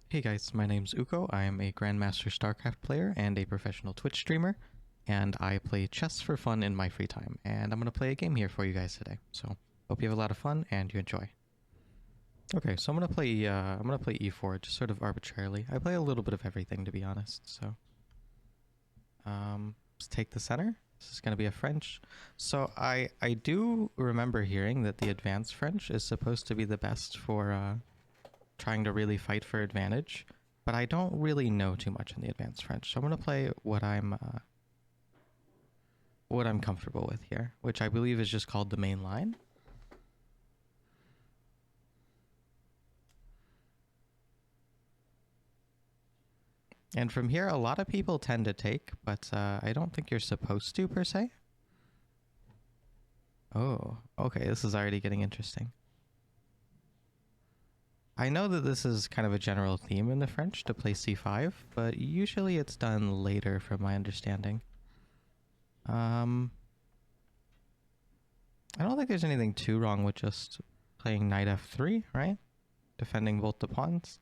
Hey guys, my name's Ukko. I am a Grandmaster Starcraft player and a professional Twitch streamer, and I play chess for fun in my free time. And I'm gonna play a game here for you guys today. So hope you have a lot of fun and you enjoy. Okay, so I'm gonna play E4 just sort of arbitrarily. I play a little bit of everything to be honest. So let's take the center. This is gonna be a French. So I do remember hearing that the advanced French is supposed to be the best for trying to really fight for advantage, but I don't really know too much in the advanced French, so I'm gonna play what I'm comfortable with here, which I believe is just called the main line. And from here, a lot of people tend to take, but I don't think you're supposed to per se. Oh, okay, this is already getting interesting. I know that this is kind of a general theme in the French to play c5, but usually it's done later from my understanding. I don't think there's anything too wrong with just playing knight f3, right? Defending both the pawns.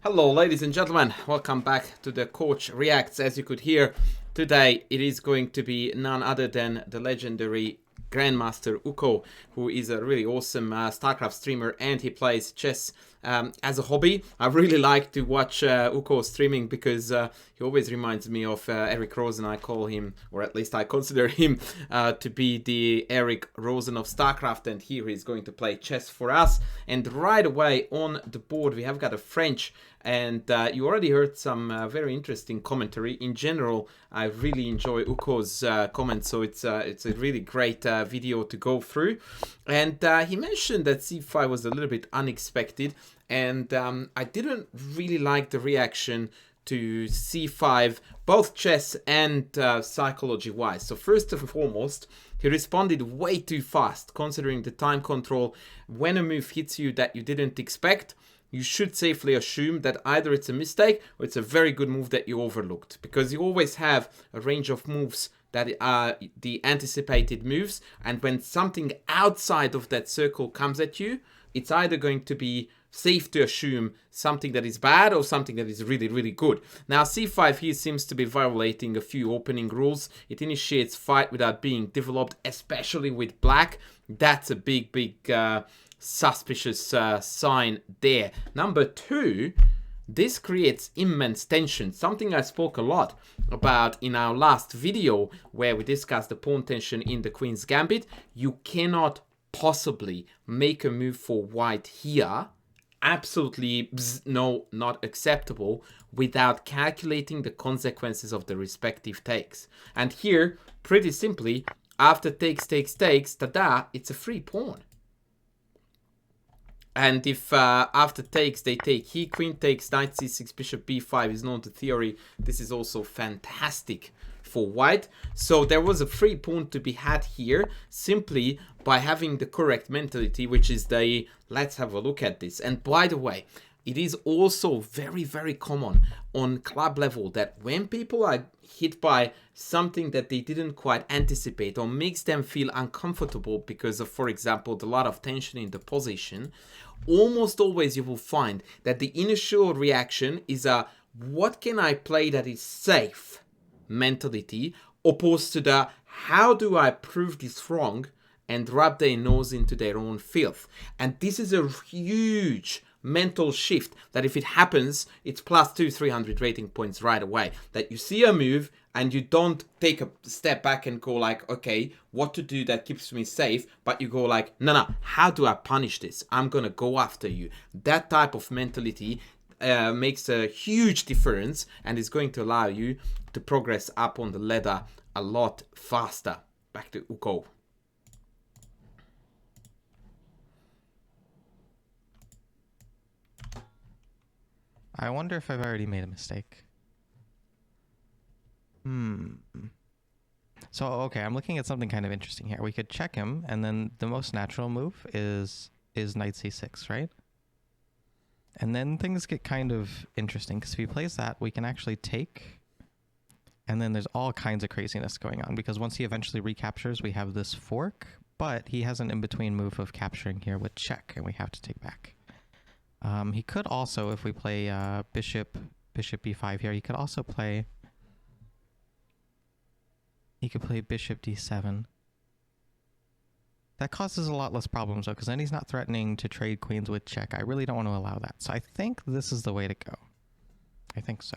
Hello ladies and gentlemen, welcome back to the Coach Reacts. As you could hear, today it is going to be none other than the legendary Grandmaster Ukko, who is a really awesome Starcraft streamer, and he plays chess as a hobby. I really like to watch Ukko streaming because he always reminds me of Eric Rosen. I call him, or at least I consider him, to be the Eric Rosen of Starcraft, and here he's going to play chess for us. And right away on the board we have got a French, and you already heard some very interesting commentary. In general, I really enjoy Ukko's comments, so it's a really great video to go through. And he mentioned that c5 was a little bit unexpected, and I didn't really like the reaction to c5, both chess and psychology-wise. So first and foremost, he responded way too fast, considering the time control. When a move hits you that you didn't expect, you should safely assume that either it's a mistake or it's a very good move that you overlooked, because you always have a range of moves that are the anticipated moves, and when something outside of that circle comes at you, it's either going to be safe to assume something that is bad or something that is really, really good. Now, c5 here seems to be violating a few opening rules. It initiates fight without being developed, especially with black. That's a big, suspicious sign there. Number two, this creates immense tension, something I spoke a lot about in our last video where we discussed the pawn tension in the Queen's Gambit. You cannot possibly make a move for white here, absolutely no, not acceptable, without calculating the consequences of the respective takes. And here, pretty simply, after takes, tada, it's a free pawn. And if after takes they take, he queen takes, knight c6, bishop b5 is known to theory. This is also fantastic for white. So there was a free pawn to be had here simply by having the correct mentality, which is the let's have a look at this. And by the way, it is also very, very common on club level that when people are hit by something that they didn't quite anticipate or makes them feel uncomfortable because of, for example, the lot of tension in the position, almost always you will find that the initial reaction is a what can I play that is safe mentality, opposed to the how do I prove this wrong and rub their nose into their own filth. And this is a huge mental shift that if it happens, it's plus 300 rating points right away. That you see a move and you don't take a step back and go like, okay, what to do that keeps me safe, but you go like, no, how do I punish this? I'm gonna go after you. That type of mentality makes a huge difference and is going to allow you to progress up on the ladder a lot faster. Back to Ukko. I wonder if I've already made a mistake. So, okay, I'm looking at something kind of interesting here. We could check him, and then the most natural move is knight c6, right? And then things get kind of interesting, because if he plays that, we can actually take, and then there's all kinds of craziness going on, because once he eventually recaptures, we have this fork, but he has an in-between move of capturing here with check, and we have to take back. He could also, if we play bishop b5 here, he could also play... He could play bishop d7. That causes a lot less problems, though, because then he's not threatening to trade queens with check. I really don't want to allow that. So I think this is the way to go. I think so.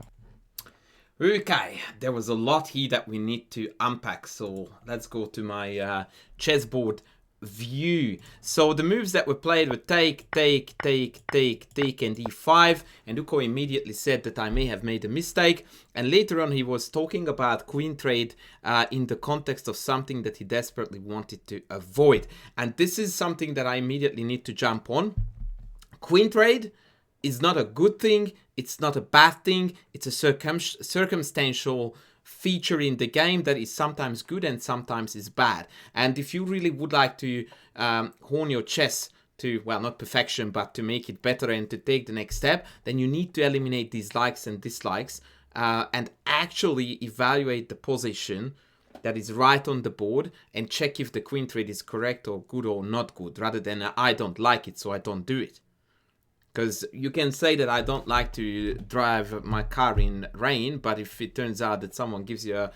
Okay, there was a lot here that we need to unpack, so let's go to my chessboard view. So the moves that were played were take, and e5, and Ukko immediately said that I may have made a mistake, and later on he was talking about queen trade in the context of something that he desperately wanted to avoid, and this is something that I immediately need to jump on. Queen trade is not a good thing, it's not a bad thing, it's a circumstantial feature in the game that is sometimes good and sometimes is bad. And if you really would like to hone your chess to, well, not perfection, but to make it better and to take the next step, then you need to eliminate these likes and dislikes and actually evaluate the position that is right on the board and check if the queen trade is correct or good or not good, rather than I don't like it, so I don't do it. Because you can say that I don't like to drive my car in rain, but if it turns out that someone gives you a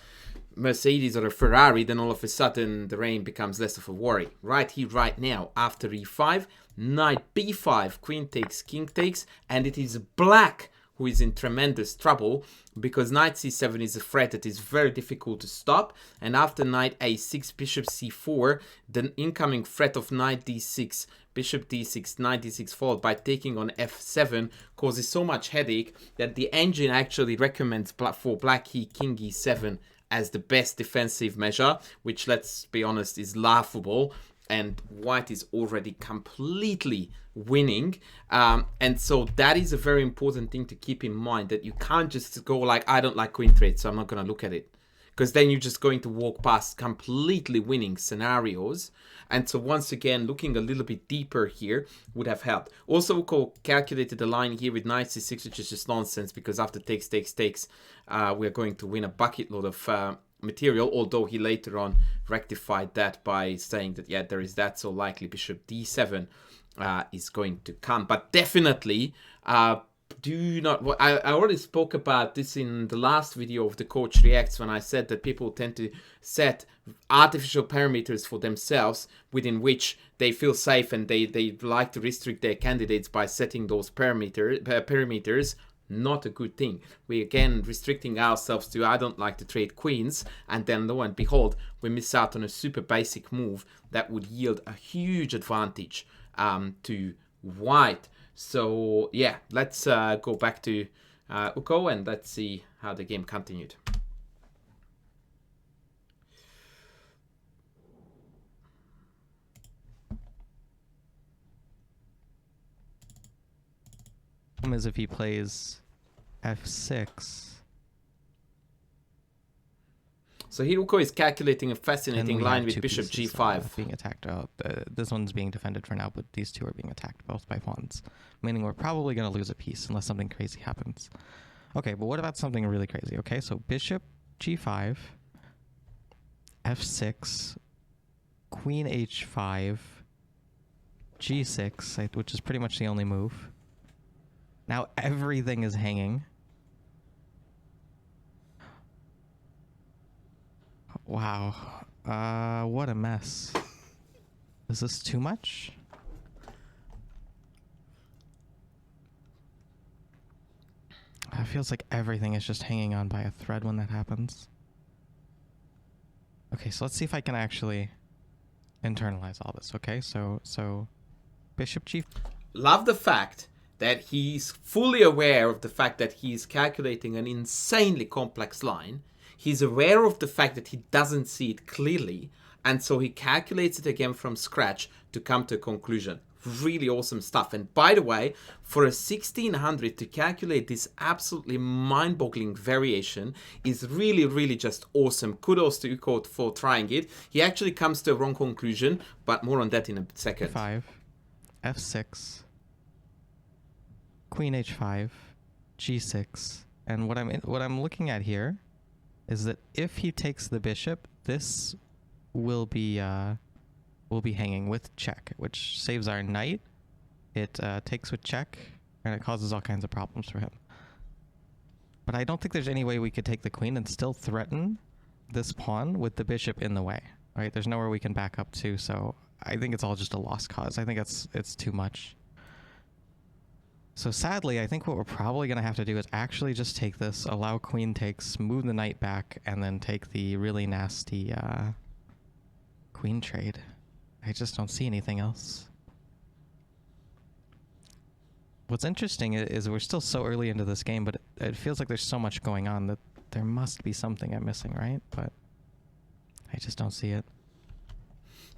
Mercedes or a Ferrari, then all of a sudden the rain becomes less of a worry. Right here, right now, after e5, knight b5, queen takes, king takes, and it is black who is in tremendous trouble because knight c7 is a threat that is very difficult to stop. And after knight a6, bishop c4, the incoming threat of knight d6, bishop d6, knight d6 followed by taking on f7 causes so much headache that the engine actually recommends for black here king e7 as the best defensive measure, which, let's be honest, is laughable. And white is already completely winning. And so that is a very important thing to keep in mind, that you can't just go like, I don't like queen trade, so I'm not going to look at it. Because then you're just going to walk past completely winning scenarios. And so once again, looking a little bit deeper here would have helped. Also, Ukko calculated the line here with knight c6, which is just nonsense, because after takes, we're going to win a bucket load of material, although he later on rectified that by saying that, yeah, there is that, so likely bishop d7 is going to come. But definitely do not, I already spoke about this in the last video of the Coach Reacts, when I said that people tend to set artificial parameters for themselves within which they feel safe, and they like to restrict their candidates by setting those parameters. Not a good thing. We again restricting ourselves to I don't like to trade queens, and then lo and behold we miss out on a super basic move that would yield a huge advantage to white. So yeah, let's go back to Ukko and let's see how the game continued. Is if he plays f6. So here Ukko is calculating a fascinating line with bishop g5. Being attacked. This one's being defended for now, but these two are being attacked both by pawns. Meaning we're probably going to lose a piece unless something crazy happens. Okay, but what about something really crazy? Okay, so bishop g5, f6, queen h5, g6, which is pretty much the only move. Now everything is hanging. Wow. What a mess. Is this too much? It feels like everything is just hanging on by a thread when that happens. Okay, so let's see if I can actually internalize all this. Okay, so bishop g. Love the fact that he's fully aware of the fact that he's calculating an insanely complex line. He's aware of the fact that he doesn't see it clearly, and so he calculates it again from scratch to come to a conclusion. Really awesome stuff. And by the way, for a 1600 to calculate this absolutely mind-boggling variation is really, really just awesome. Kudos to Ukko for trying it. He actually comes to a wrong conclusion, but more on that in a second. 5, f6, queen h5, g6, and what I'm looking at here is that if he takes the bishop, this will be will be hanging with check, which saves our knight. It takes with check, and it causes all kinds of problems for him. But I don't think there's any way we could take the queen and still threaten this pawn with the bishop in the way. Right? There's nowhere we can back up to, so I think it's all just a lost cause. I think it's too much. So sadly, I think what we're probably going to have to do is actually just take this, allow queen takes, move the knight back, and then take the really nasty queen trade. I just don't see anything else. What's interesting is we're still so early into this game, but it feels like there's so much going on that there must be something I'm missing, right? But I just don't see it.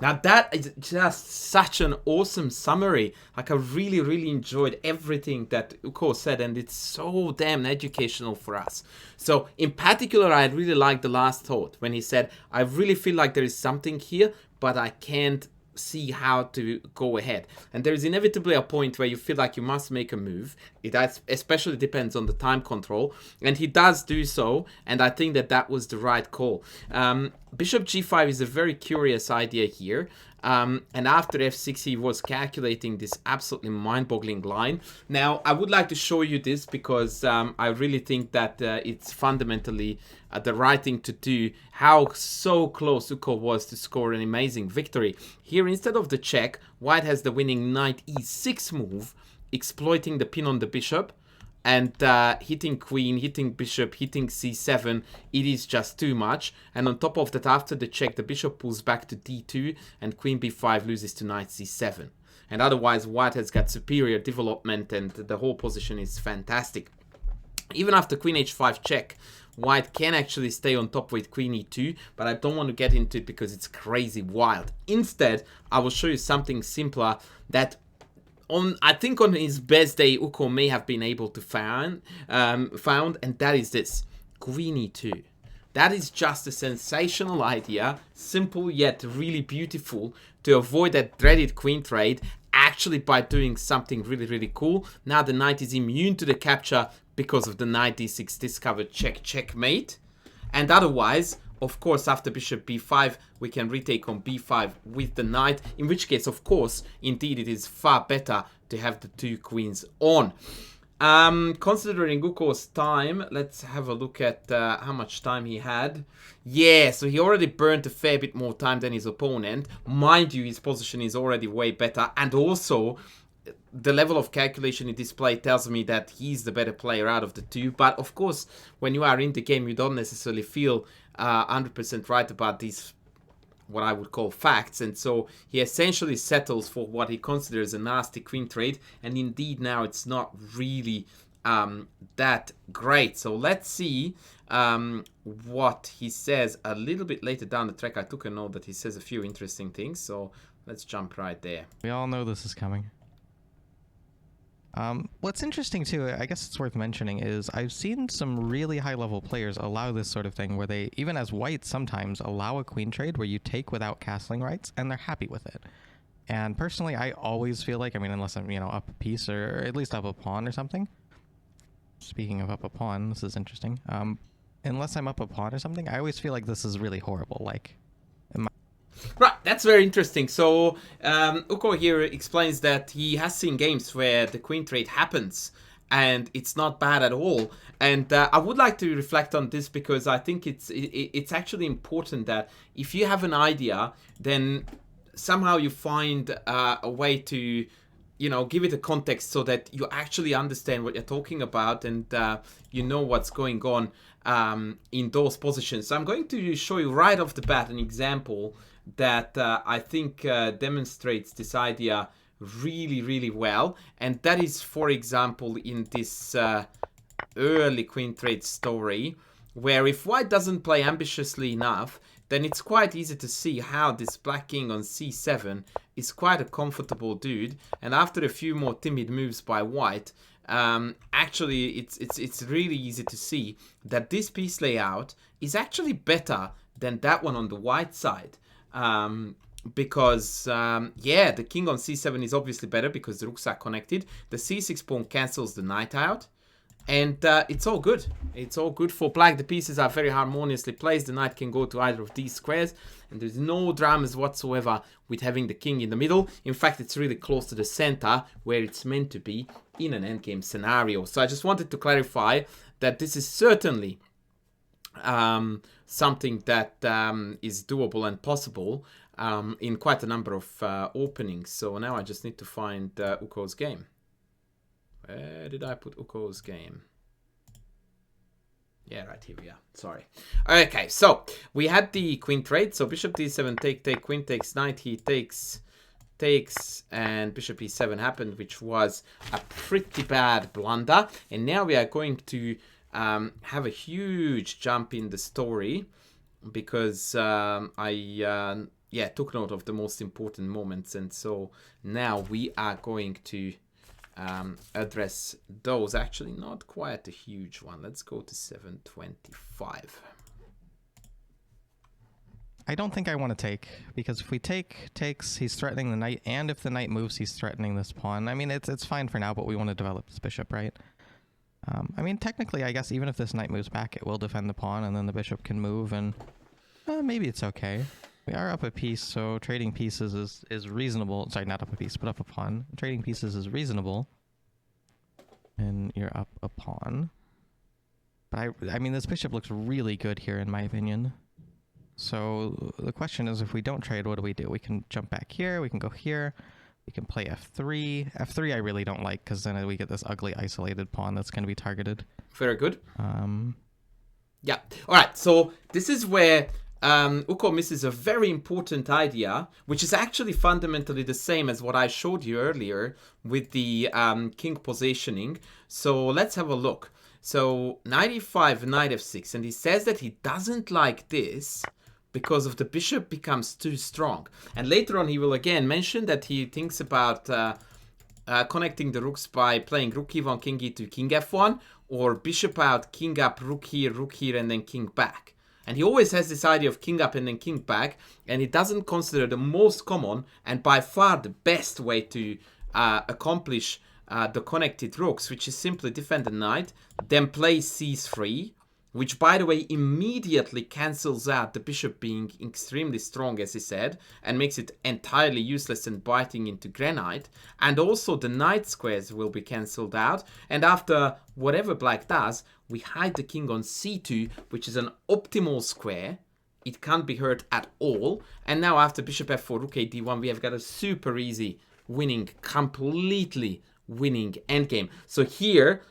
Now that is just such an awesome summary. Like I really enjoyed everything that Ukko said, and it's so damn educational for us. So in particular, I really like the last thought when he said, I really feel like there is something here, but I can't see how to go ahead. And there is inevitably a point where you feel like you must make a move. It especially depends on the time control, and he does do so, and I think that that was the right call. Bishop g5 is a very curious idea here. And after f6 he was calculating this absolutely mind-boggling line. Now I would like to show you this because I really think that it's fundamentally the right thing to do. How so close Ukko was to score an amazing victory. Here, instead of the check, white has the winning knight e6 move, exploiting the pin on the bishop, and hitting queen, hitting bishop, hitting c7. It is just too much. And on top of that, after the check, the bishop pulls back to d2 and queen b5 loses to knight c7. And otherwise white has got superior development and the whole position is fantastic. Even after queen h5 check, white can actually stay on top with queen e2, but I don't want to get into it because it's crazy wild. Instead, I will show you something simpler that I think on his best day, Ukko may have been able to found, and that is this, queen e2. That is just a sensational idea, simple yet really beautiful, to avoid that dreaded queen trade, actually by doing something really cool. Now the knight is immune to the capture because of the knight d6 discovered checkmate, and otherwise, of course, after bishop b5, we can retake on b5 with the knight, in which case, of course, indeed, it is far better to have the two queens on. Considering Ukko's time, let's have a look at how much time he had. Yeah, so he already burnt a fair bit more time than his opponent. Mind you, his position is already way better, and also the level of calculation he displayed tells me that he's the better player out of the two. But of course, when you are in the game, you don't necessarily feel 100% right about these, what I would call facts, and so he essentially settles for what he considers a nasty queen trade, and indeed now it's not really that great. So let's see what he says a little bit later down the track. I took a note that he says a few interesting things, so let's jump right there. We all know this is coming. What's interesting too, I guess it's worth mentioning, is I've seen some really high level players allow this sort of thing where they, even as white sometimes, allow a queen trade where you take without castling rights and they're happy with it. And personally, I always feel like, I mean, unless I'm, you know, up a piece or at least up a pawn or something. Speaking of up a pawn, this is interesting. Unless I'm up a pawn or something, I always feel like this is really horrible. Like, right, that's very interesting. So Ukko here explains that he has seen games where the queen trade happens and it's not bad at all. And I would like to reflect on this because I think it's actually important that if you have an idea, then somehow you find a way to, you know, give it a context so that you actually understand what you're talking about and you know what's going on in those positions. So I'm going to show you right off the bat an example that I think demonstrates this idea really well, and that is, for example, in this early queen trade story, where if white doesn't play ambitiously enough, then it's quite easy to see how this black king on c7 is quite a comfortable dude, and after a few more timid moves by white, actually it's really easy to see that this piece layout is actually better than that one on the white side. Because yeah, the king on c7 is obviously better because the rooks are connected. The c6 pawn cancels the knight out, And it's all good. It's all good for black. The pieces are very harmoniously placed. The knight can go to either of these squares. And there's no dramas whatsoever with having the king in the middle. In fact, it's really close to the center where it's meant to be in an endgame scenario. So I just wanted to clarify that this is certainly something that is doable and possible in quite a number of openings. So now I just need to find Ukko's game. Where did I put Ukko's game? Yeah, right, here we are. Sorry. Okay, so we had the queen trade. So bishop d7, take, queen takes, knight, he takes, and bishop e7 happened, which was a pretty bad blunder. And now we are going to have a huge jump in the story because I took note of the most important moments. And so now we are going to address those. Actually, not quite a huge one. Let's go to 725. I don't think I want to take, because if we takes, he's threatening the knight, and if the knight moves, he's threatening this pawn. I mean, it's fine for now, but we want to develop this bishop, right? I mean, technically, I guess even if this knight moves back, it will defend the pawn, and then the bishop can move, and maybe it's okay. We are up a piece, so trading pieces is reasonable. Sorry, not up a piece, but up a pawn. Trading pieces is reasonable. And you're up a pawn. But I mean, this bishop looks really good here, in my opinion. So the question is, if we don't trade, what do? We can jump back here, we can go here, we can play f3. f3 I really don't like, because then we get this ugly isolated pawn that's going to be targeted. Very good. Yeah. All right, so this is where Ukko misses a very important idea, which is actually fundamentally the same as what I showed you earlier with the king positioning. So let's have a look. So knight e5, knight f6, and he says that he doesn't like this because of the bishop becomes too strong. And later on he will again mention that he thinks about connecting the rooks by playing rook e1, king e2, king f1, or bishop out, king up, rook here, and then king back. And he always has this idea of king up and then king back, and he doesn't consider the most common and by far the best way to accomplish the connected rooks, which is simply defend the knight, then play c3, which, by the way, immediately cancels out the bishop being extremely strong, as he said, and makes it entirely useless and biting into granite. And also the knight squares will be cancelled out. And after whatever black does, we hide the king on c2, which is an optimal square. It can't be hurt at all. And now after bishop f4, rook a d1, we have got a super easy winning, completely winning endgame. So here,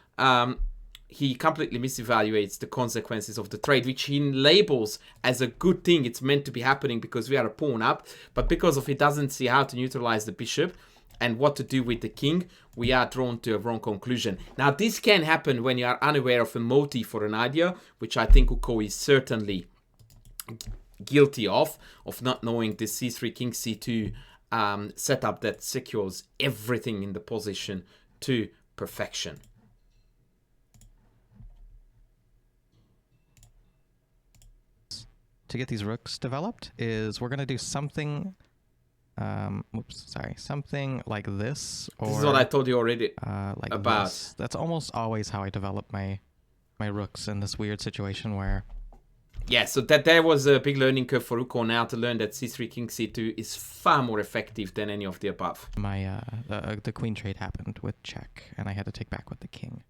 he completely misevaluates the consequences of the trade, which he labels as a good thing. It's meant to be happening because we are a pawn up, but because of he doesn't see how to neutralize the bishop and what to do with the king, we are drawn to a wrong conclusion. Now, this can happen when you are unaware of a motive for an idea, which I think Ukko is certainly guilty of not knowing the c3, king c2 setup that secures everything in the position to perfection. To get these rooks developed is we're going to do something something like this, or this is what I told you already like about this. That's almost always how I develop my rooks in this weird situation where so that there was a big learning curve for Ukko now to learn that c3, king c2 is far more effective than any of the above. My the queen trade happened with check, and I had to take back with the king.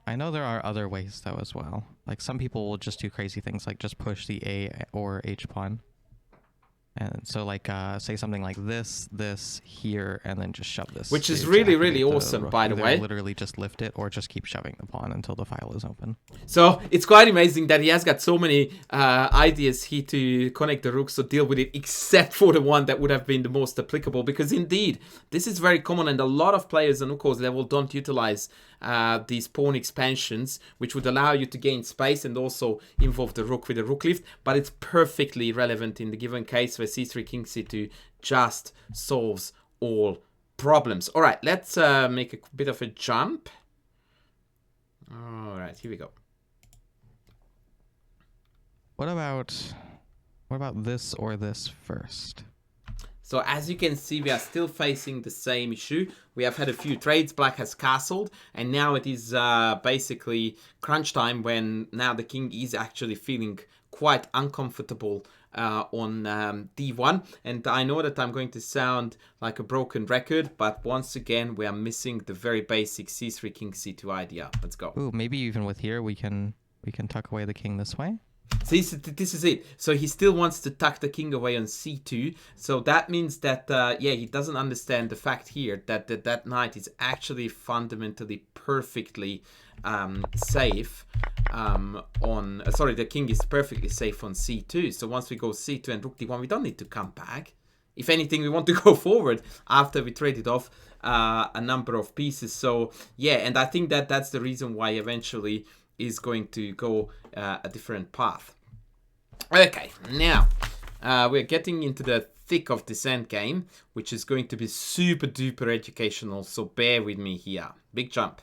I know there are other ways though as well. Like some people will just do crazy things like just push the A or H pawn. And so like say something like this here, and then just shove this. Which is really awesome, by the way. Literally just lift it or just keep shoving the pawn until the file is open. So it's quite amazing that he has got so many ideas here to connect the rooks to deal with it, except for the one that would have been the most applicable. Because indeed, this is very common, and a lot of players on Ukko's level don't utilize these pawn expansions, which would allow you to gain space and also involve the rook with a rook lift. But it's perfectly relevant in the given case where c3, king c2 just solves all problems. All right, let's make a bit of a jump. All right, here we go. What about this or this first? So as you can see, we are still facing the same issue. We have had a few trades. Black has castled, and now it is basically crunch time when now the king is actually feeling quite uncomfortable on d1. And I know that I'm going to sound like a broken record, but once again, we are missing the very basic c3 king c2 idea. Let's go. Ooh, maybe even with here we can tuck away the king this way. So this is it. So he still wants to tuck the king away on c2. So that means that, yeah, he doesn't understand the fact here that that knight is actually fundamentally perfectly safe on... sorry, the king is perfectly safe on c2. So once we go c2 and rook d1, we don't need to come back. If anything, we want to go forward after we traded off a number of pieces. So, yeah, and I think that that's the reason why eventually... is going to go a different path. Okay, now we're getting into the thick of this end game, which is going to be super duper educational, so bear with me here. Big jump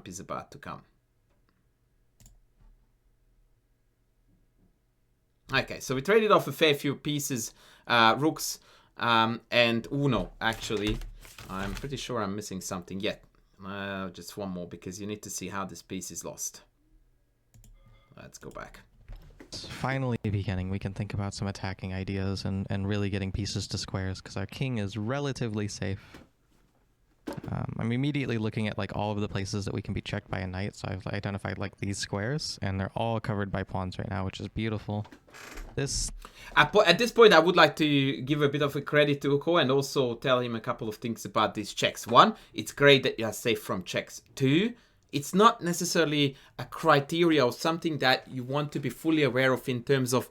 is about to come. Okay, so we traded off a fair few pieces, rooks, and Uno, actually. I'm pretty sure I'm missing something yet. Just one more, because you need to see how this piece is lost. Let's go back. It's finally beginning. We can think about some attacking ideas and really getting pieces to squares, because our king is relatively safe. I'm immediately looking at like all of the places that we can be checked by a knight, so I've identified like these squares, and they're all covered by pawns right now, which is beautiful. At this point, I would like to give a bit of a credit to Ukko and also tell him a couple of things about these checks. One, it's great that you are safe from checks. Two, it's not necessarily a criteria or something that you want to be fully aware of in terms of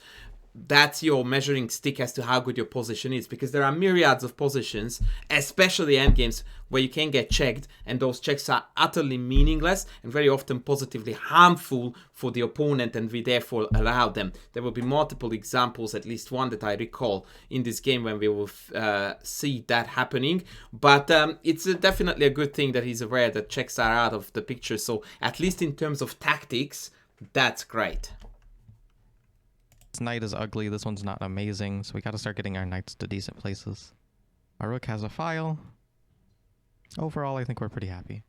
that's your measuring stick as to how good your position is, because there are myriads of positions, especially endgames, where you can get checked, and those checks are utterly meaningless and very often positively harmful for the opponent, and we therefore allow them. There will be multiple examples, at least one that I recall in this game, when we will see that happening, but it's definitely a good thing that he's aware that checks are out of the picture, so at least in terms of tactics, that's great. This knight is ugly, this one's not amazing, so we gotta start getting our knights to decent places. Our rook has a file. Overall, I think we're pretty happy.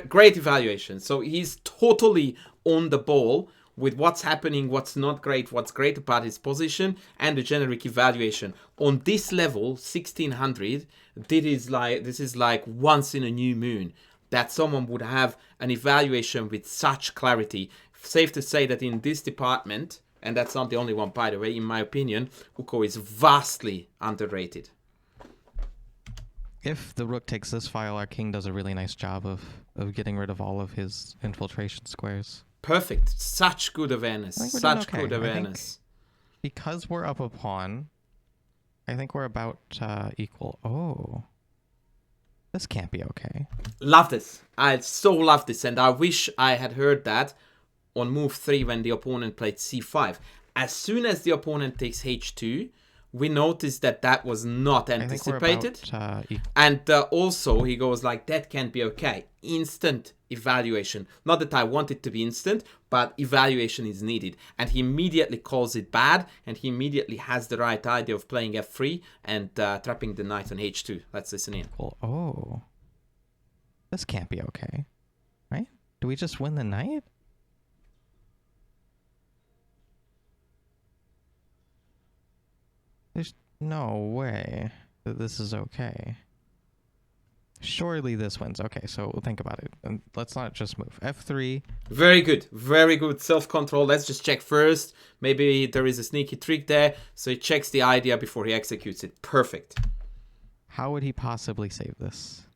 Great evaluation. So he's totally on the ball with what's happening, what's not great, what's great about his position, and the generic evaluation. On this level, 1600, this is like once in a new moon that someone would have an evaluation with such clarity. Safe to say that in this department, and that's not the only one, by the way, in my opinion, Ukko is vastly underrated. If the rook takes this file, our king does a really nice job of getting rid of all of his infiltration squares. Perfect. Such good awareness. Such good awareness. Because we're up a pawn, I think we're about equal. Oh. This can't be okay. Love this. I so love this, and I wish I had heard that on move 3 when the opponent played c5. As soon as the opponent takes h2, we noticed that that was not anticipated. And also he goes like, that can't be okay. Instant evaluation. Not that I want it to be instant, but evaluation is needed. And he immediately calls it bad, and he immediately has the right idea of playing f3 and trapping the knight on h2. Let's listen in. Oh. This can't be okay. Right? Do we just win the knight? There's no way that this is okay. Surely this wins. Okay, so think about it. And let's not just move. F3. Very good. Very good self-control. Let's just check first. Maybe there is a sneaky trick there. So he checks the idea before he executes it. Perfect. How would he possibly save this?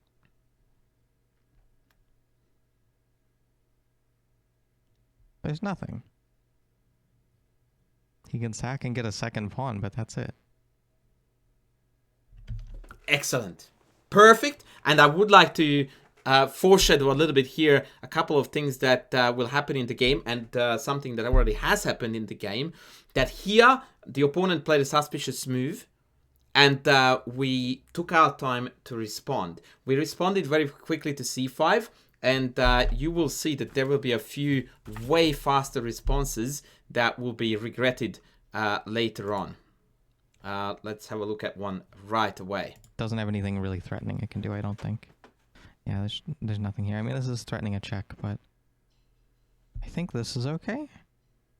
There's nothing. He can sack and get a second pawn, but that's it. Excellent. Perfect. And I would like to foreshadow a little bit here a couple of things that will happen in the game, and something that already has happened in the game. That here, the opponent played a suspicious move, and we took our time to respond. We responded very quickly to c5, and you will see that there will be a few way faster responses that will be regretted later on. Let's have a look at one right away. Doesn't have anything really threatening it can do, I don't think. Yeah, there's nothing here. I mean, this is threatening a check, but I think this is okay.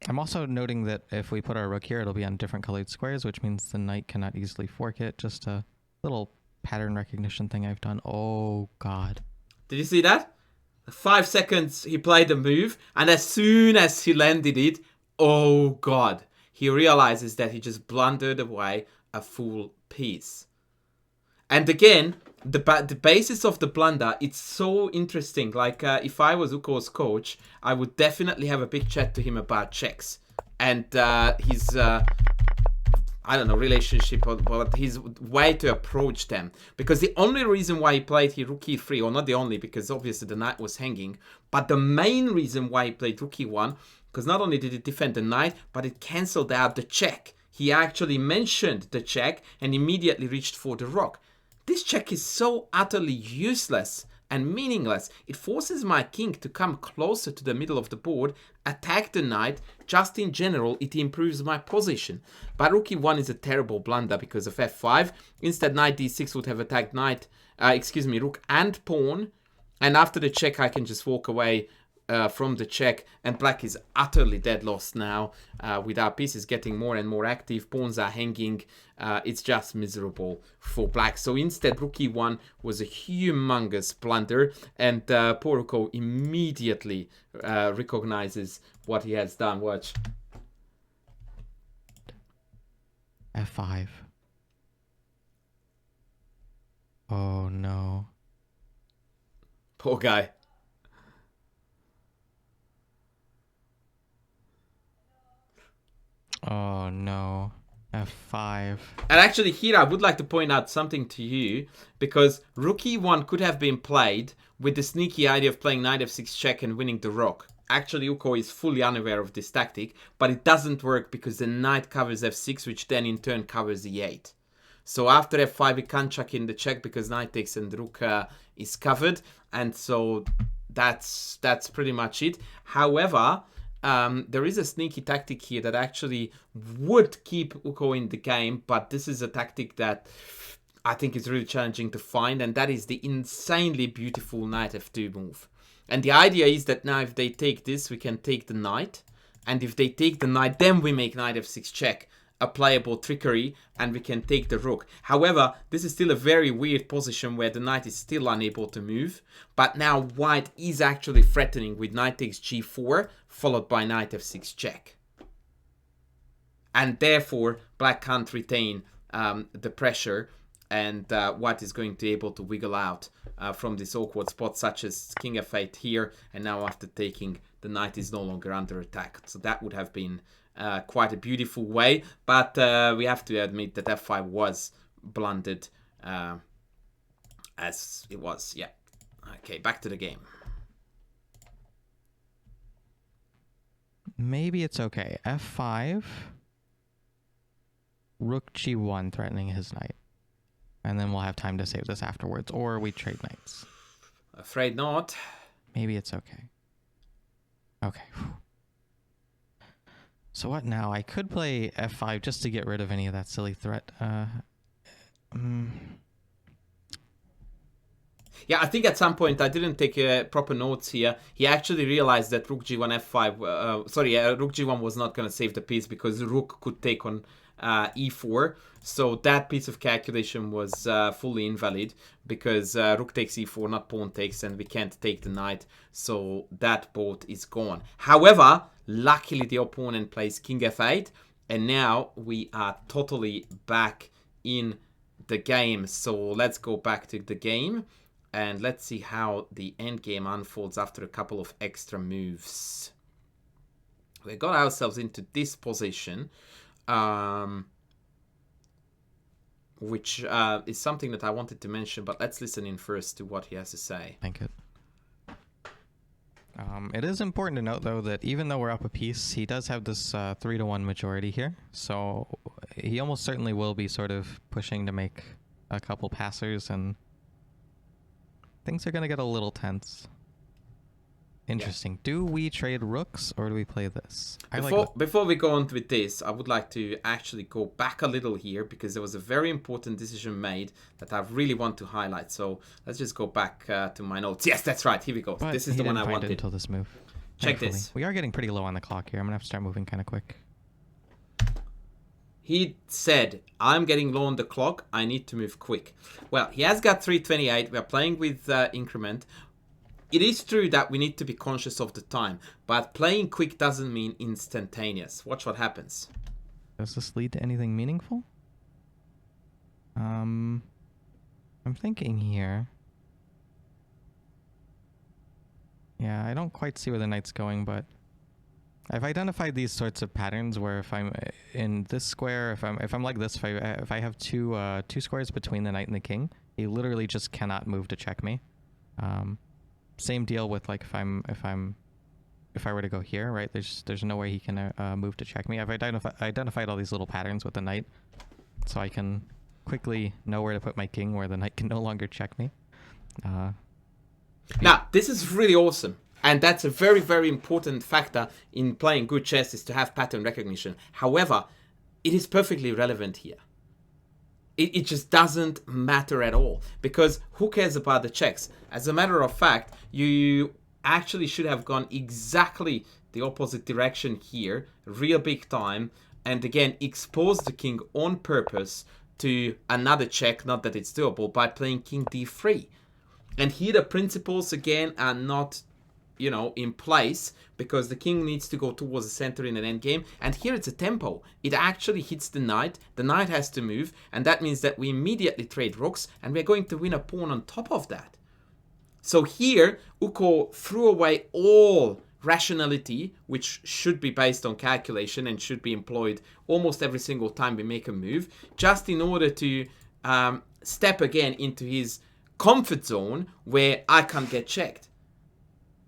I'm also noting that if we put our rook here, it'll be on different colored squares, which means the knight cannot easily fork it. Just a little pattern recognition thing I've done. Oh, God. Did you see that? 5 seconds he played the move, and as soon as he landed it, oh, God. He realizes that he just blundered away a full piece. And again, the basis of the blunder, it's so interesting. Like, if I was Ukko's coach, I would definitely have a big chat to him about checks. And his, I don't know, relationship, but his way to approach them. Because the only reason why he played here rook e3, or not the only, because obviously the knight was hanging, but the main reason why he played rook e1, because not only did it defend the knight, but it cancelled out the check. He actually mentioned the check and immediately reached for the rook. This check is so utterly useless and meaningless. It forces my king to come closer to the middle of the board, attack the knight. Just in general, it improves my position. But rook e1 is a terrible blunder because of f5. Instead, knight d6 would have attacked rook and pawn. And after the check, I can just walk away from the check, and black is utterly dead lost now, with our pieces getting more and more active, pawns are hanging, it's just miserable for black. So instead, rook e1 was a humongous blunder, and poor Ukko immediately recognizes what he has done. Watch. f5. Oh no. Poor guy. Oh no. f5. And actually here I would like to point out something to you, because rook e1 could have been played with the sneaky idea of playing knight f6 check and winning the rook. Actually Ukko is fully unaware of this tactic, but it doesn't work because the knight covers f6, which then in turn covers e8. So after f5 we can't chuck in the check because knight takes and the rook is covered, and so that's pretty much it. However, there is a sneaky tactic here that actually would keep Ukko in the game, but this is a tactic that I think is really challenging to find, and that is the insanely beautiful knight f2 move. And the idea is that now if they take this, we can take the knight, and if they take the knight, then we make knight f6 check, a playable trickery, and we can take the rook. However, this is still a very weird position where the knight is still unable to move, but now white is actually threatening with knight takes g4, followed by knight f6 check. And therefore, black can't retain the pressure, and white is going to be able to wiggle out from this awkward spot, such as king f8 here, and now after taking, the knight is no longer under attack. So that would have been quite a beautiful way, but we have to admit that f5 was blundered as it was. Yeah. Okay, back to the game. Maybe it's okay. f5. Rook g1 threatening his knight. And then we'll have time to save this afterwards. Or we trade knights. Afraid not. Maybe it's okay. Okay. So what now? I could play f5 just to get rid of any of that silly threat. Yeah, I think at some point, I didn't take proper notes here. He actually realized that rook g1 f5, rook g1 was not going to save the piece because rook could take on e4. So that piece of calculation was fully invalid because rook takes e4, not pawn takes, and we can't take the knight. So that boat is gone. However, luckily the opponent plays king f8, and now we are totally back in the game. So let's go back to the game. And let's see how the endgame unfolds after a couple of extra moves. We got ourselves into this position, which is something that I wanted to mention, but let's listen in first to what he has to say. Thank you. It is important to note, though, that even though we're up a piece, he does have this 3-1 majority here. So he almost certainly will be sort of pushing to make a couple passers, and things are going to get a little tense. Interesting. Do we trade rooks or do we play this? Before we go on with this, I would like to actually go back a little here because there was a very important decision made that I really want to highlight. So let's just go back to my notes. Yes, that's right. Here we go. But this is the one I wanted. Until this move. Check Thankfully. this. We are getting pretty low on the clock here. I'm gonna have to start moving kind of quick. He said, I'm getting low on the clock. I need to move quick. Well, he has got 328. We're playing with increment. It is true that we need to be conscious of the time, but playing quick doesn't mean instantaneous. Watch what happens. Does this lead to anything meaningful? I'm thinking here. Yeah, I don't quite see where the knight's going, but I've identified these sorts of patterns where if I'm in this square, if I'm like this, if I have two squares between the knight and the king, he literally just cannot move to check me. Same deal with like if I were to go here, right? There's no way he can move to check me. I've identified all these little patterns with the knight, so I can quickly know where to put my king, where the knight can no longer check me. Now, this is really awesome. And that's a very, very important factor in playing good chess, is to have pattern recognition. However, it is perfectly relevant here. It just doesn't matter at all, because who cares about the checks? As a matter of fact, you actually should have gone exactly the opposite direction here, real big time, and again, expose the king on purpose to another check, not that it's doable, by playing king d3. And here the principles, again, are not, you know, in place, because the king needs to go towards the center in an endgame. And here it's a tempo. It actually hits the knight has to move, and that means that we immediately trade rooks, and we're going to win a pawn on top of that. So here, Ukko threw away all rationality, which should be based on calculation and should be employed almost every single time we make a move, just in order to step again into his comfort zone where I can't get checked.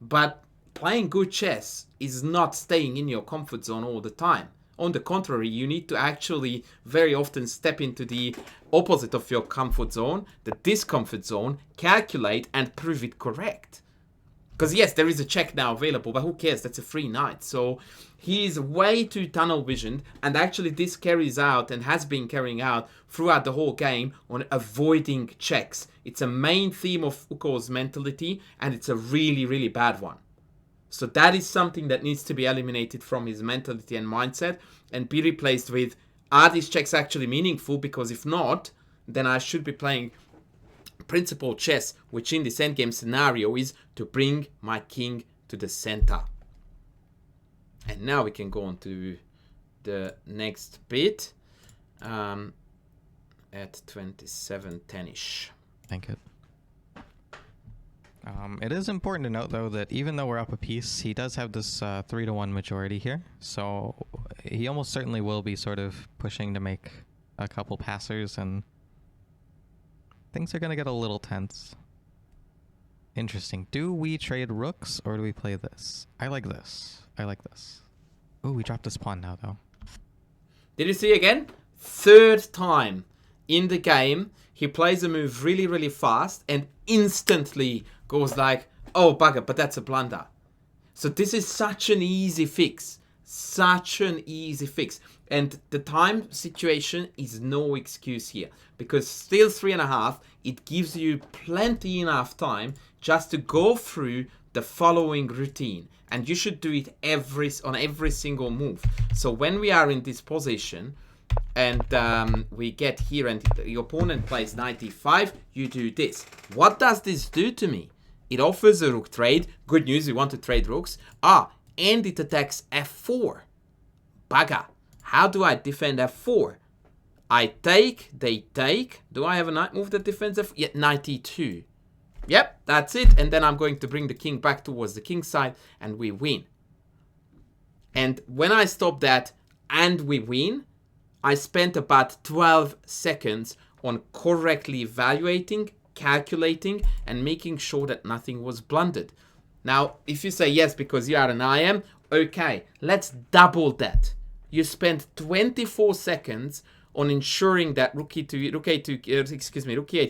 But playing good chess is not staying in your comfort zone all the time. On the contrary, you need to actually very often step into the opposite of your comfort zone, the discomfort zone, calculate and prove it correct. Because yes, there is a check now available, but who cares? That's a free knight. So he is way too tunnel visioned, and actually this carries out and has been carrying out throughout the whole game on avoiding checks. It's a main theme of Ukko's mentality, and it's a really, really bad one. So that is something that needs to be eliminated from his mentality and mindset and be replaced with, are these checks actually meaningful? Because if not, then I should be playing principal chess, which in this endgame scenario is to bring my king to the center. And now we can go on to the next bit at 27:10ish. Thank you. It is important to note, though, that even though we're up a piece, he does have this 3-1 majority here. So he almost certainly will be sort of pushing to make a couple passers, and things are going to get a little tense. Interesting. Do we trade rooks or do we play this? I like this. I like this. Oh, we dropped this pawn now, though. Did you see again? Third time in the game, he plays a move really, really fast and instantly goes like, oh, bugger, but that's a blunder. So this is such an easy fix. Such an easy fix. And the time situation is no excuse here. Because still 3.5, it gives you plenty enough time just to go through the following routine. And you should do it on every single move. So when we are in this position, and we get here and your opponent plays knight e5, you do this. What does this do to me? It offers a rook trade. Good news, we want to trade rooks. And it attacks f4. Bugger. How do I defend f4? I take, they take. Do I have a knight move that defends f4? Yeah, knight e2. Yep, that's it. And then I'm going to bring the king back towards the king side and we win. And when I stop that and we win, I spent about 12 seconds on correctly evaluating, calculating, and making sure that nothing was blundered. Now, if you say yes because you are an IM, okay, let's double that. You spent 24 seconds on ensuring that rook e8,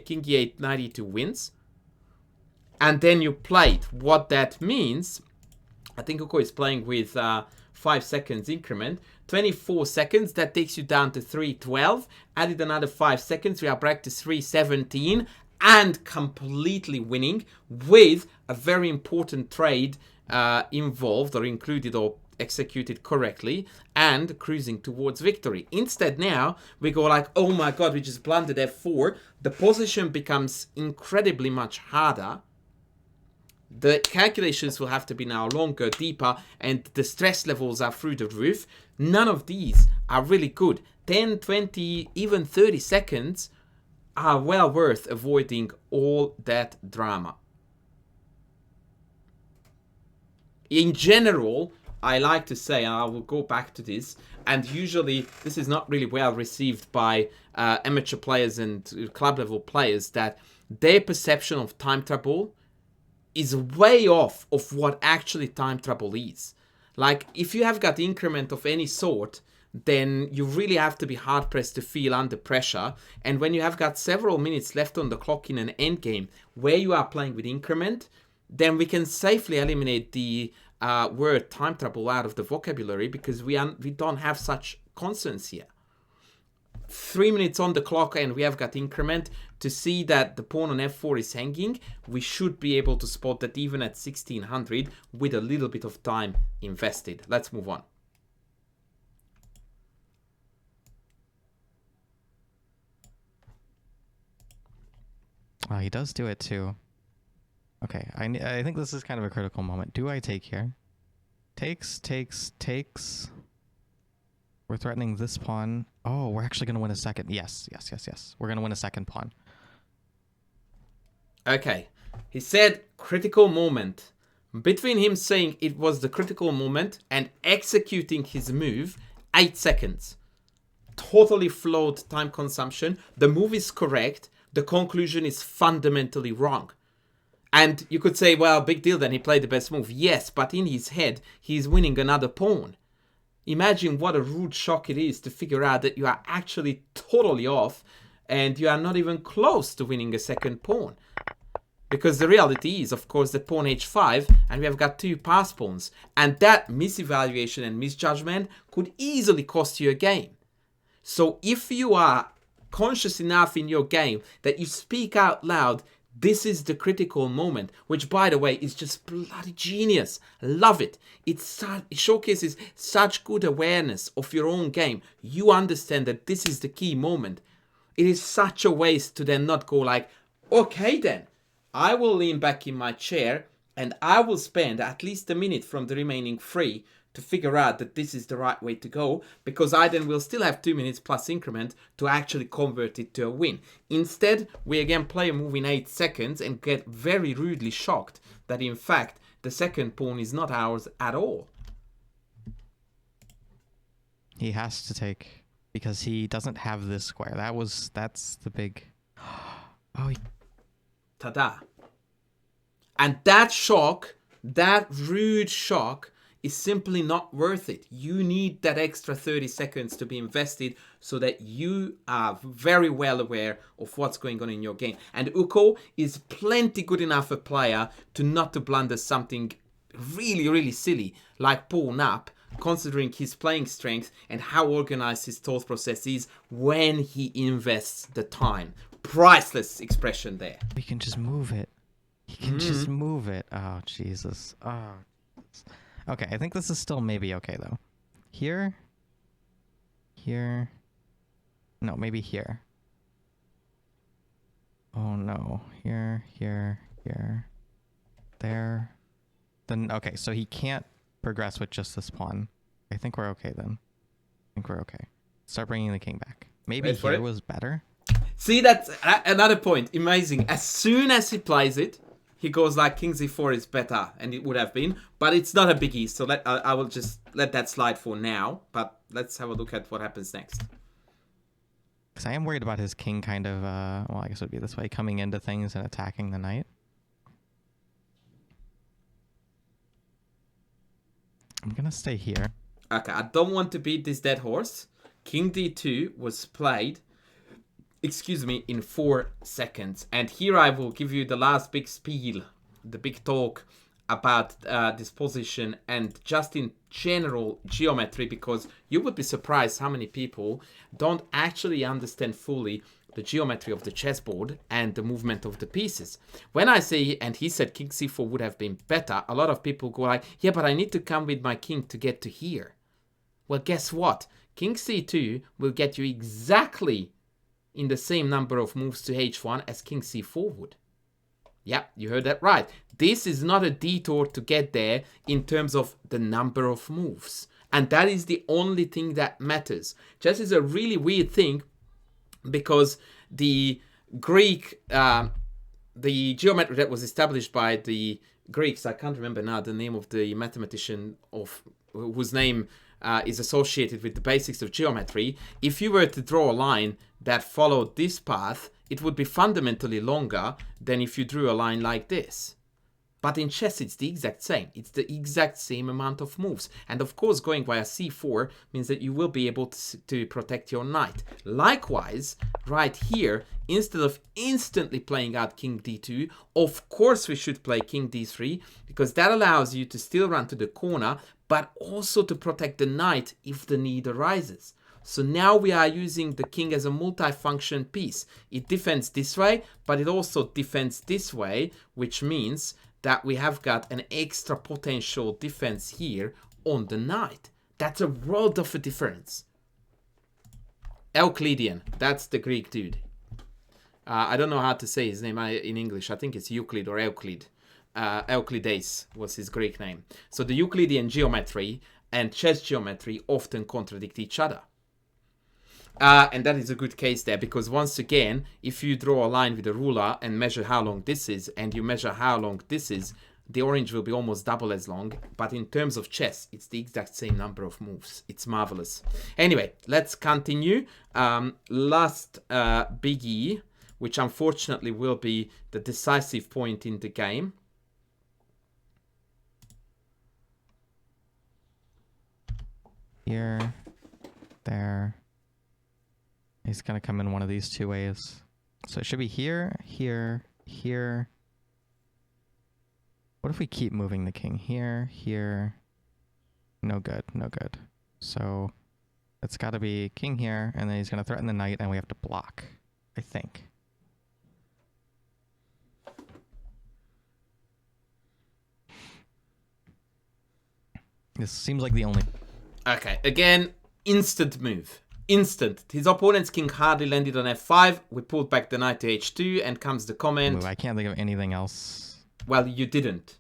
king e8, knight e2 wins. And then you played. What that means I think Ukko is playing with 5 seconds increment. 24 seconds, that takes you down to 312. Added another 5 seconds, we are back to 317. And completely winning with a very important trade involved or included or executed correctly and cruising towards victory. Instead now, we go like, oh my god, we just blundered f4. The position becomes incredibly much harder. The calculations will have to be now longer, deeper, and the stress levels are through the roof. None of these are really good. 10, 20, even 30 seconds are well worth avoiding all that drama. In general, I like to say, and I will go back to this, and usually this is not really well received by amateur players and club level players, that their perception of time trouble is way off of what actually time trouble is. Like, if you have got increment of any sort, then you really have to be hard pressed to feel under pressure. And when you have got several minutes left on the clock in an endgame where you are playing with increment, then we can safely eliminate the word time trouble out of the vocabulary, because we don't have such concerns here. 3 minutes on the clock and we have got increment. To see that the pawn on f4 is hanging, we should be able to spot that even at 1600 with a little bit of time invested. Let's move on. Wow, he does do it too. Okay, I think this is kind of a critical moment. Do I take here? Takes. We're threatening this pawn. Oh, we're actually going to win a second. Yes. We're going to win a second pawn. Okay, he said critical moment. Between him saying it was the critical moment and executing his move, 8 seconds. Totally flawed time consumption. The move is correct. The conclusion is fundamentally wrong. And you could say, well, big deal then, he played the best move. Yes, but in his head, he's winning another pawn. Imagine what a rude shock it is to figure out that you are actually totally off and you are not even close to winning a second pawn. Because the reality is, of course, that pawn h5 and we have got 2 pass pawns. And that misevaluation and misjudgment could easily cost you a game. So if you are conscious enough in your game that you speak out loud, this is the critical moment, which, by the way, is just bloody genius. Love it. It showcases such good awareness of your own game. You understand that this is the key moment. It is such a waste to then not go like, okay then, I will lean back in my chair and I will spend at least a minute from the remaining 3 to figure out that this is the right way to go, because I then will still have 2 minutes plus increment to actually convert it to a win. Instead, we again play a move in 8 seconds and get very rudely shocked that in fact the second pawn is not ours at all. He has to take, because he doesn't have this square. That's the big... Oh, Ta-da. And that shock, that rude shock, is simply not worth it. You need that extra 30 seconds to be invested so that you are very well aware of what's going on in your game. And Ukko is plenty good enough a player to not to blunder something really, really silly like pawn up, considering his playing strength and how organized his thought process is when he invests the time. Priceless expression there. he can just move it. He can just move it. Oh, Jesus. Oh. Okay, I think this is still maybe okay, though. Here. No, maybe here. Oh, no. Here. There. Then, okay, so he can't progress with just this pawn. I think we're okay, then. I think we're okay. Start bringing the king back. Maybe here was better. See, that's another point. Amazing. As soon as he plays it, he goes like king c4 is better, and it would have been, but it's not a biggie, so I will just let that slide for now, but let's have a look at what happens next. Because I am worried about his king kind of, well, I guess it would be this way, coming into things and attacking the knight. I'm going to stay here. Okay, I don't want to beat this dead horse. King d2 was played, in 4 seconds. And here I will give you the last big spiel, the big talk about this position and just in general geometry, because you would be surprised how many people don't actually understand fully the geometry of the chessboard and the movement of the pieces. When I say, and he said king c4 would have been better, a lot of people go like, yeah, but I need to come with my king to get to here. Well, guess what? King c2 will get you exactly in the same number of moves to h1 as king c4 would. Yep, you heard that right. This is not a detour to get there in terms of the number of moves. And that is the only thing that matters. Chess is a really weird thing because the Greek, the geometry that was established by the Greeks, I can't remember now the name of the mathematician of whose name is associated with the basics of geometry. If you were to draw a line that followed this path, it would be fundamentally longer than if you drew a line like this. But in chess, it's the exact same. It's the exact same amount of moves. And of course, going via c4 means that you will be able to protect your knight. Likewise, right here, instead of instantly playing out king d2, of course we should play king d3, because that allows you to still run to the corner, but also to protect the knight if the need arises. So now we are using the king as a multifunction piece. It defends this way, but it also defends this way, which means that we have got an extra potential defense here on the knight. That's a world of a difference. Euclidean, that's the Greek dude. I don't know how to say his name in English. I think it's Euclid or Euclid. Euclides was his Greek name. So the Euclidean geometry and chess geometry often contradict each other. And that is a good case there, because once again, if you draw a line with a ruler and measure how long this is, and you measure how long this is, the orange will be almost double as long. But in terms of chess, it's the exact same number of moves. It's marvelous. Anyway, let's continue. Last biggie, which unfortunately will be the decisive point in the game. Here, there. He's going to come in one of these two ways. So it should be here, here, here. What if we keep moving the king? Here, here. No good, no good. So it's got to be king here, and then he's going to threaten the knight, and we have to block, I think. This seems like the only... Okay, again, instant move. Instant. His opponent's king hardly landed on f5. We pulled back the knight to h2, and comes the comment. I can't think of anything else. Well, you didn't.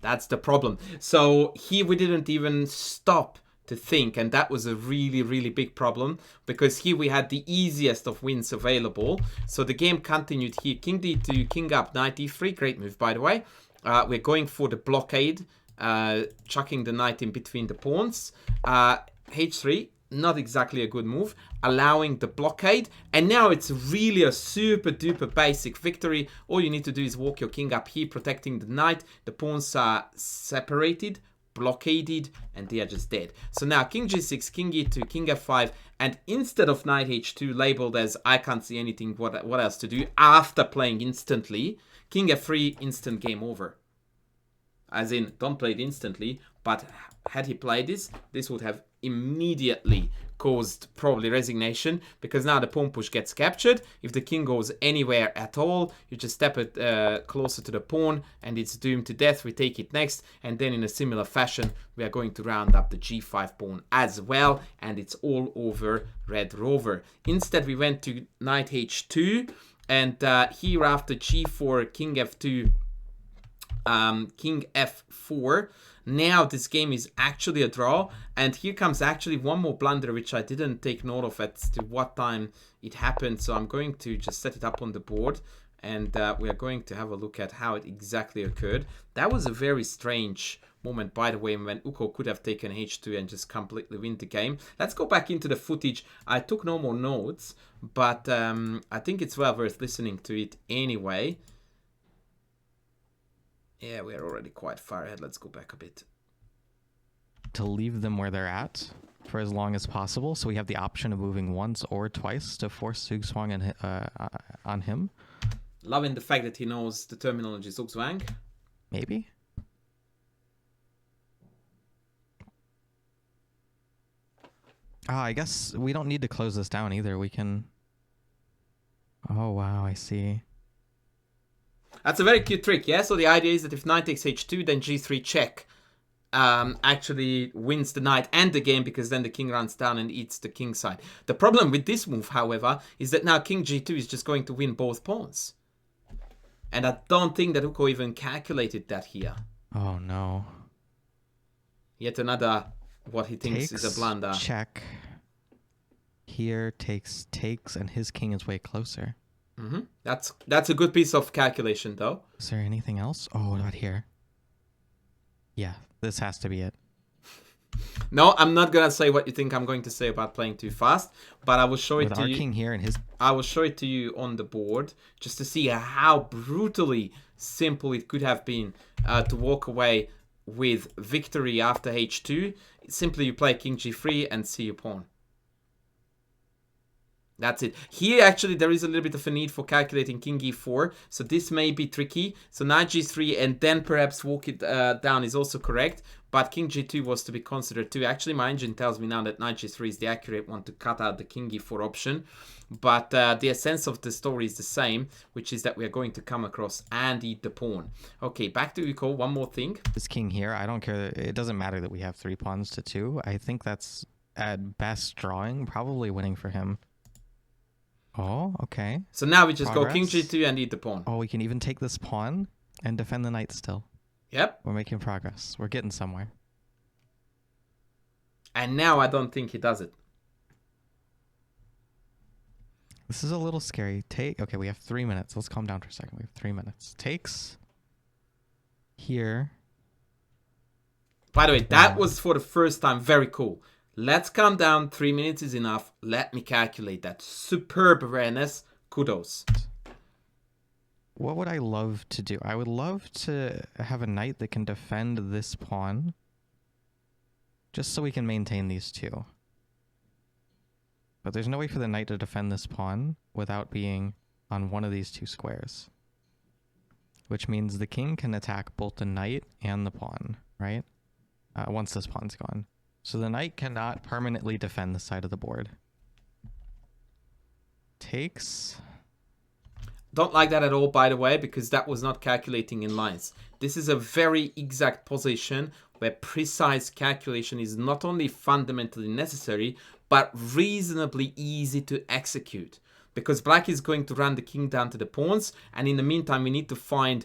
That's the problem. So here we didn't even stop to think, and that was a really, really big problem, because here we had the easiest of wins available. So the game continued here. King d2, king up, knight e3. Great move, by the way. We're going for the blockade, chucking the knight in between the pawns. h3. Not exactly a good move, allowing the blockade. And now it's really a super duper basic victory. All you need to do is walk your king up here, protecting the knight. The pawns are separated, blockaded, and they are just dead. So now king g6, king e2, king f5, and instead of knight h2 labeled as I can't see anything what else to do after playing instantly, king f3, instant game over. As in, don't play it instantly, but had he played this, this would have immediately caused probably resignation, because now the pawn push gets captured. If the king goes anywhere at all, you just step it closer to the pawn, and it's doomed to death. We take it next, and then in a similar fashion, we are going to round up the g5 pawn as well, and it's all over Red Rover. Instead, we went to knight h2, and here after g4, king f2, king f4. Now this game is actually a draw, and here comes actually one more blunder which I didn't take note of as to what time it happened. So I'm going to just set it up on the board, and we are going to have a look at how it exactly occurred. That was a very strange moment, by the way, when Ukko could have taken h2 and just completely win the game. Let's go back into the footage. I took no more notes, but I think it's well worth listening to it anyway. Yeah, we're already quite far ahead. Let's go back a bit. To leave them where they're at for as long as possible, so we have the option of moving once or twice to force Zugzwang on him. Loving the fact that he knows the terminology Zugzwang. Maybe. Ah, I guess we don't need to close this down either. We can... Oh, wow, I see. That's a very cute trick, yeah? So the idea is that if knight takes h2, then g3 check actually wins the knight and the game, because then the king runs down and eats the king side. The problem with this move, however, is that now king g2 is just going to win both pawns. And I don't think that Ukko even calculated that here. Oh, no. Yet another, what he thinks is a blunder. Check. Here takes, and his king is way closer. Mm-hmm. That's a good piece of calculation, though. Is there anything else? Oh, not here. Yeah, this has to be it. No, I'm not gonna say what you think I'm going to say about playing too fast, but I will show it to you. With our king here and his... I will show it to you on the board just to see how brutally simple it could have been to walk away with victory after h2. Simply you play king g3 and see your pawn. That's it. Here, actually, there is a little bit of a need for calculating king e4, so this may be tricky. So knight g3 and then perhaps walk it down is also correct, but king g2 was to be considered too. Actually, my engine tells me now that knight g3 is the accurate one to cut out the king e4 option, but the essence of the story is the same, which is that we are going to come across and eat the pawn. Okay, back to Ukko. One more thing. This king here, I don't care. It doesn't matter that we have 3 pawns to 2. I think that's at best drawing, probably winning for him. Oh, okay. So now we just Progress. go king g2 and eat the pawn. Oh, we can even take this pawn and defend the knight still. Yep. We're making progress. We're getting somewhere. And now I don't think he does it. This is a little scary. Okay, we have 3 minutes. Let's calm down for a second. We have 3 minutes. Takes. Here. By the way, that was for the first time very cool. Let's calm down. 3 minutes is enough. Let me calculate that. Superb awareness. Kudos. What would I love to do? I would love to have a knight that can defend this pawn. Just so we can maintain these two. But there's no way for the knight to defend this pawn without being on one of these 2 squares. Which means the king can attack both the knight and the pawn, right? Once this pawn's gone. So the knight cannot permanently defend the side of the board. Takes. Don't like that at all, by the way, because that was not calculating in lines. This is a very exact position where precise calculation is not only fundamentally necessary, but reasonably easy to execute. Because black is going to run the king down to the pawns, and in the meantime we need to find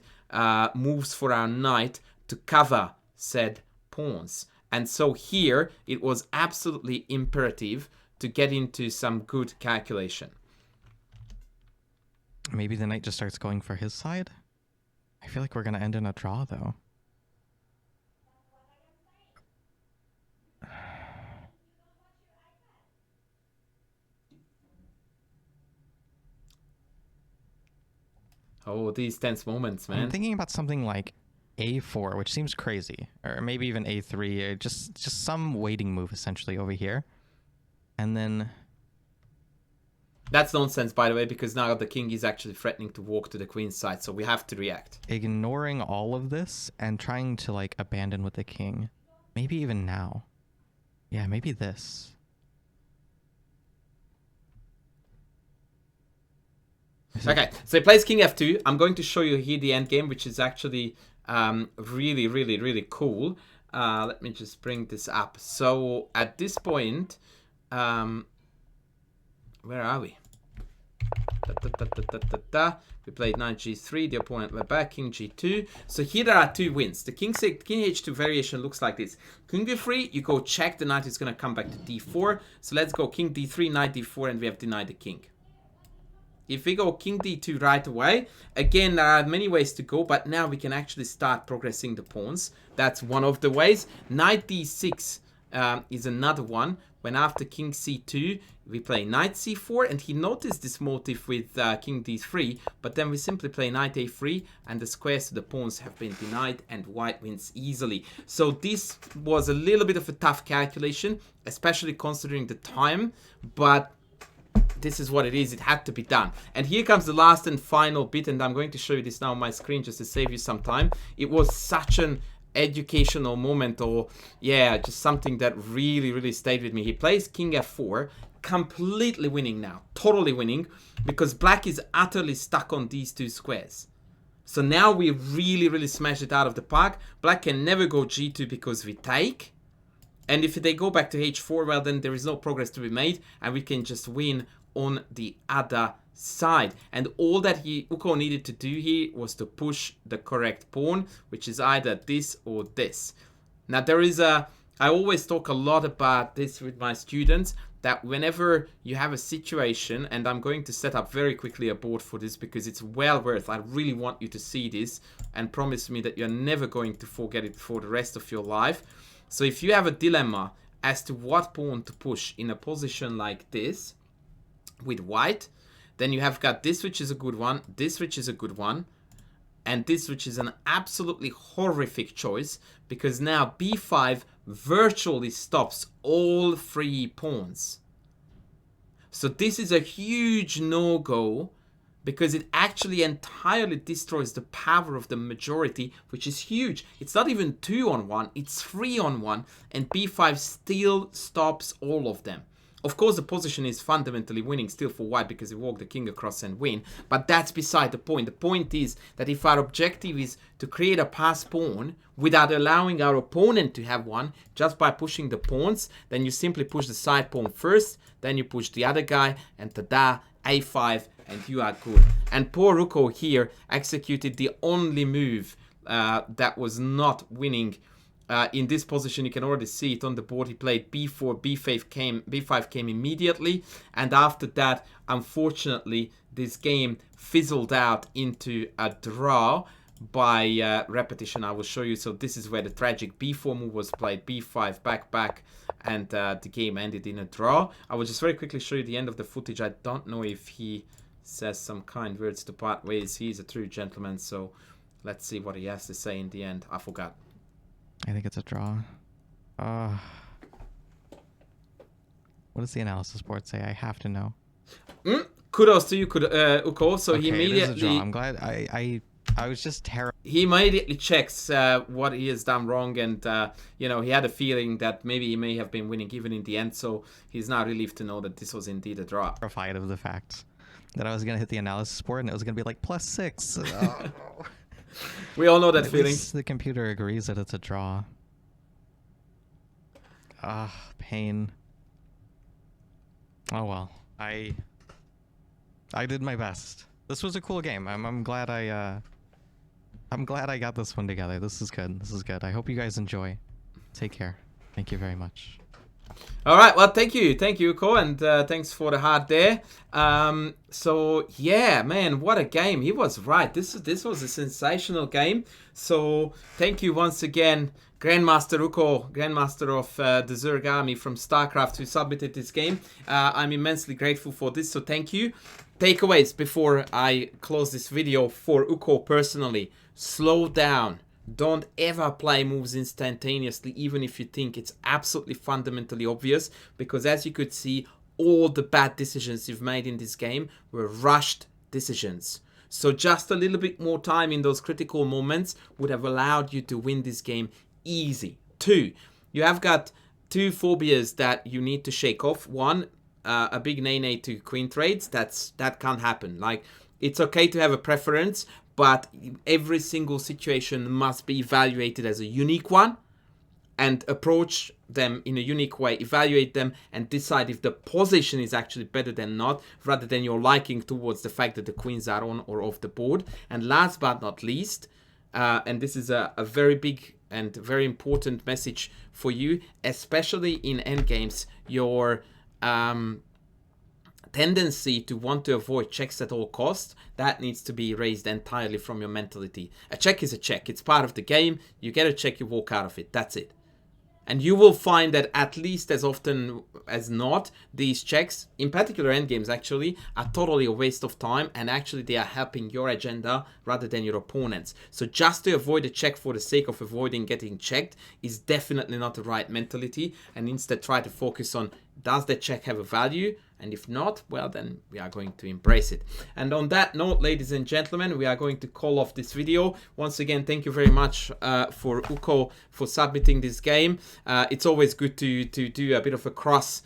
moves for our knight to cover said pawns. And so here, it was absolutely imperative to get into some good calculation. Maybe the knight just starts going for his side? I feel like we're going to end in a draw, though. Oh, these tense moments, man. I'm thinking about something like a4, which seems crazy, or maybe even a3, or just some waiting move essentially over here, and then that's nonsense, by the way, because now the king is actually threatening to walk to the queen's side, so we have to react. Ignoring all of this and trying to like abandon with the king, maybe even now. Yeah, maybe this. Okay, so he plays king f2. I'm going to show you here the endgame, which is actually really cool. Let me just bring this up. So at this point, where are we? We played knight g3, the opponent went back, king g2. So here there are 2 wins. The king h2 variation looks like this. King d3, you go check, the knight is going to come back to d4. So let's go king d3, knight d4, and we have denied the king. If we go king d2 right away, again, there are many ways to go, but now we can actually start progressing the pawns. That's one of the ways. Knight d6 is another one. When after king c2, we play knight c4, and he noticed this motive with king d3, but then we simply play knight a3, and the squares to the pawns have been denied, and white wins easily. So this was a little bit of a tough calculation, especially considering the time, but this is what it is. It had to be done. And here comes the last and final bit, and I'm going to show you this now on my screen just to save you some time. It was such an educational moment, or yeah, just something that really stayed with me. He plays king f4, completely winning now, totally winning, because black is utterly stuck on these two squares. So now we really smash it out of the park. Black can never go g2 because we take. And if they go back to h4, well, then there is no progress to be made, and we can just win on the other side. And all that Ukko needed to do here was to push the correct pawn, which is either this or this. Now, I always talk a lot about this with my students, that whenever you have a situation, and I'm going to set up very quickly a board for this because it's well worth, I really want you to see this and promise me that you're never going to forget it for the rest of your life. So if you have a dilemma as to what pawn to push in a position like this with white, then you have got this, which is a good one, this, which is a good one, and this, which is an absolutely horrific choice, because now b5 virtually stops all three pawns. So this is a huge no-go, because it actually entirely destroys the power of the majority, which is huge. It's not even 2-on-1, it's 3-on-1, and b5 still stops all of them. Of course, the position is fundamentally winning still for white because we walk the king across and win, but that's beside the point. The point is that if our objective is to create a pass pawn without allowing our opponent to have one, just by pushing the pawns, then you simply push the side pawn first, then you push the other guy, and tada, a5, and you are good. And poor Ukko here executed the only move that was not winning. In this position, you can already see it on the board. He played b4, b5 came immediately, and after that, unfortunately, this game fizzled out into a draw by repetition. I will show you. So this is where the tragic b4 move was played, b5 back, and the game ended in a draw. I will just very quickly show you the end of the footage. I don't know if he says some kind words to part ways. He's a true gentleman, so let's see what he has to say in the end. I forgot. I think it's a draw. What does the analysis board say? I have to know. Kudos to you, Ukko. So he immediately... It is a draw. I'm glad. I was just terrible. He immediately checks what he has done wrong, and you know, he had a feeling that maybe he may have been winning even in the end. So he's now relieved to know that this was indeed a draw. Terrified of the fact that I was gonna hit the analysis board and it was gonna be like +6. Oh. We all know that At feeling. least the computer agrees that it's a draw. Pain. Oh well. I did my best. This was a cool game. I'm glad I'm glad I got this one together. This is good. This is good. I hope you guys enjoy. Take care. Thank you very much. All right, well, thank you, Ukko, and thanks for the heart there. So yeah, man, what a game! He was right. This was a sensational game. So thank you once again, Grandmaster Ukko, Grandmaster of the Zerg Army from Starcraft, who submitted this game. I'm immensely grateful for this. So thank you. Takeaways before I close this video for Ukko personally: slow down. Don't ever play moves instantaneously, even if you think it's absolutely fundamentally obvious, because as you could see, all the bad decisions you've made in this game were rushed decisions. So just a little bit more time in those critical moments would have allowed you to win this game easy. 2, you have got 2 phobias that you need to shake off. 1, a big nay to queen trades. That can't happen. Like, it's okay to have a preference, but every single situation must be evaluated as a unique one and approach them in a unique way, evaluate them and decide if the position is actually better than not, rather than your liking towards the fact that the queens are on or off the board. And last but not least, and this is a very big and very important message for you, especially in endgames, your tendency to want to avoid checks at all costs, that needs to be erased entirely from your mentality. A check is a check. It's part of the game. You get a check, you walk out of it. That's it. And you will find that at least as often as not, these checks, in particular endgames actually, are totally a waste of time, and actually they are helping your agenda rather than your opponent's. So just to avoid a check for the sake of avoiding getting checked is definitely not the right mentality, and instead try to focus on, does the check have a value? And if not, well, then we are going to embrace it. And on that note, ladies and gentlemen, we are going to call off this video. Once again, thank you very much for Ukko for submitting this game. It's always good to do a bit of a cross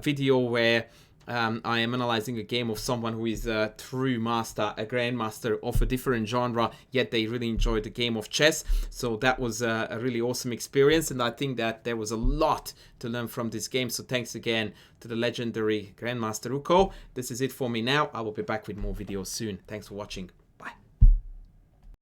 video where I am analyzing a game of someone who is a true master, a grandmaster of a different genre, yet they really enjoyed the game of chess. So that was a really awesome experience, and I think that there was a lot to learn from this game. So thanks again to the legendary Grandmaster Ukko. This is it for me now. I will be back with more videos soon. Thanks for watching.